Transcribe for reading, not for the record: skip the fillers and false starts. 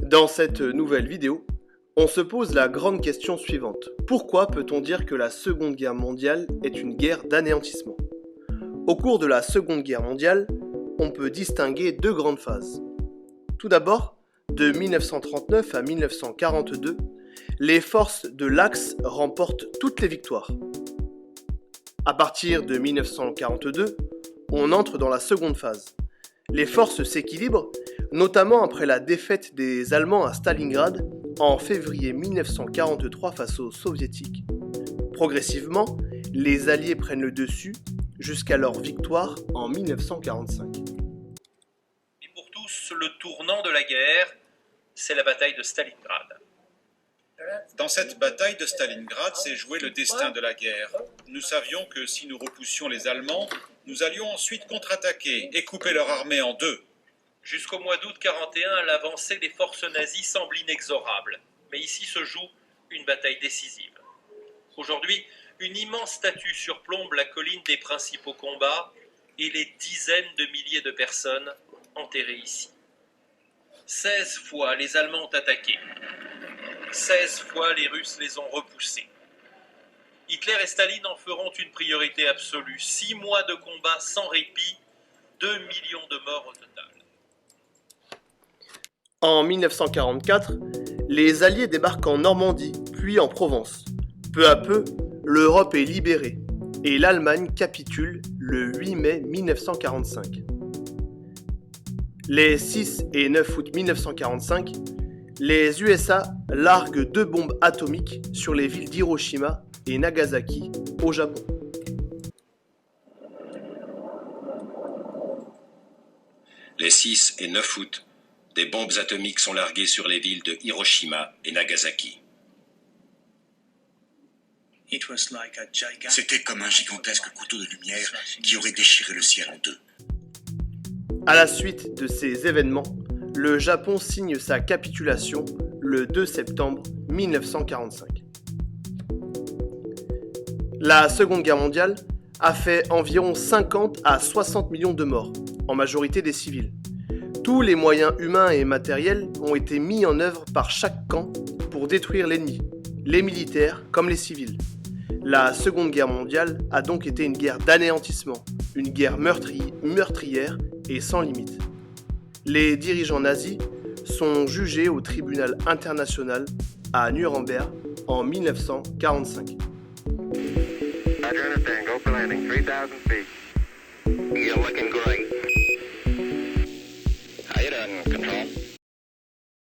Dans cette nouvelle vidéo, on se pose la grande question suivante. Pourquoi peut-on dire que la Seconde Guerre mondiale est une guerre d'anéantissement ? Au cours de la Seconde Guerre mondiale, on peut distinguer deux grandes phases. Tout d'abord, de 1939 à 1942, les forces de l'Axe remportent toutes les victoires. À partir de 1942, on entre dans la seconde phase. Les forces s'équilibrent, notamment après la défaite des Allemands à Stalingrad en février 1943 face aux Soviétiques. Progressivement, les Alliés prennent le dessus jusqu'à leur victoire en 1945. Et pour tous, le tournant de la guerre, c'est la bataille de Stalingrad. Dans cette bataille de Stalingrad s'est joué le destin de la guerre. Nous savions que si nous repoussions les Allemands, nous allions ensuite contre-attaquer et couper leur armée en deux. Jusqu'au mois d'août 1941, l'avancée des forces nazies semble inexorable. Mais ici se joue une bataille décisive. Aujourd'hui, une immense statue surplombe la colline des principaux combats et les dizaines de milliers de personnes enterrées ici. 16 fois les Allemands ont attaqué. 16 fois les Russes les ont repoussés. Hitler et Staline en feront une priorité absolue. 6 mois de combat sans répit, 2 millions de morts au total. En 1944, les Alliés débarquent en Normandie, puis en Provence. Peu à peu, l'Europe est libérée et l'Allemagne capitule le 8 mai 1945. Les 6 et 9 août 1945, les USA larguent 2 bombes atomiques sur les villes d'Hiroshima et Nagasaki au Japon. Les 6 et 9 août, des bombes atomiques sont larguées sur les villes de Hiroshima et Nagasaki. C'était comme un gigantesque couteau de lumière qui aurait déchiré le ciel en deux. À la suite de ces événements, le Japon signe sa capitulation le 2 septembre 1945. La Seconde Guerre mondiale a fait environ 50 à 60 millions de morts, en majorité des civils. Tous les moyens humains et matériels ont été mis en œuvre par chaque camp pour détruire l'ennemi, les militaires comme les civils. La Seconde Guerre mondiale a donc été une guerre d'anéantissement, une guerre meurtrière et sans limite. Les dirigeants nazis sont jugés au tribunal international à Nuremberg en 1945. Roger, understand. Go for landing. 3,000 feet. You're looking great. How you doing, Control?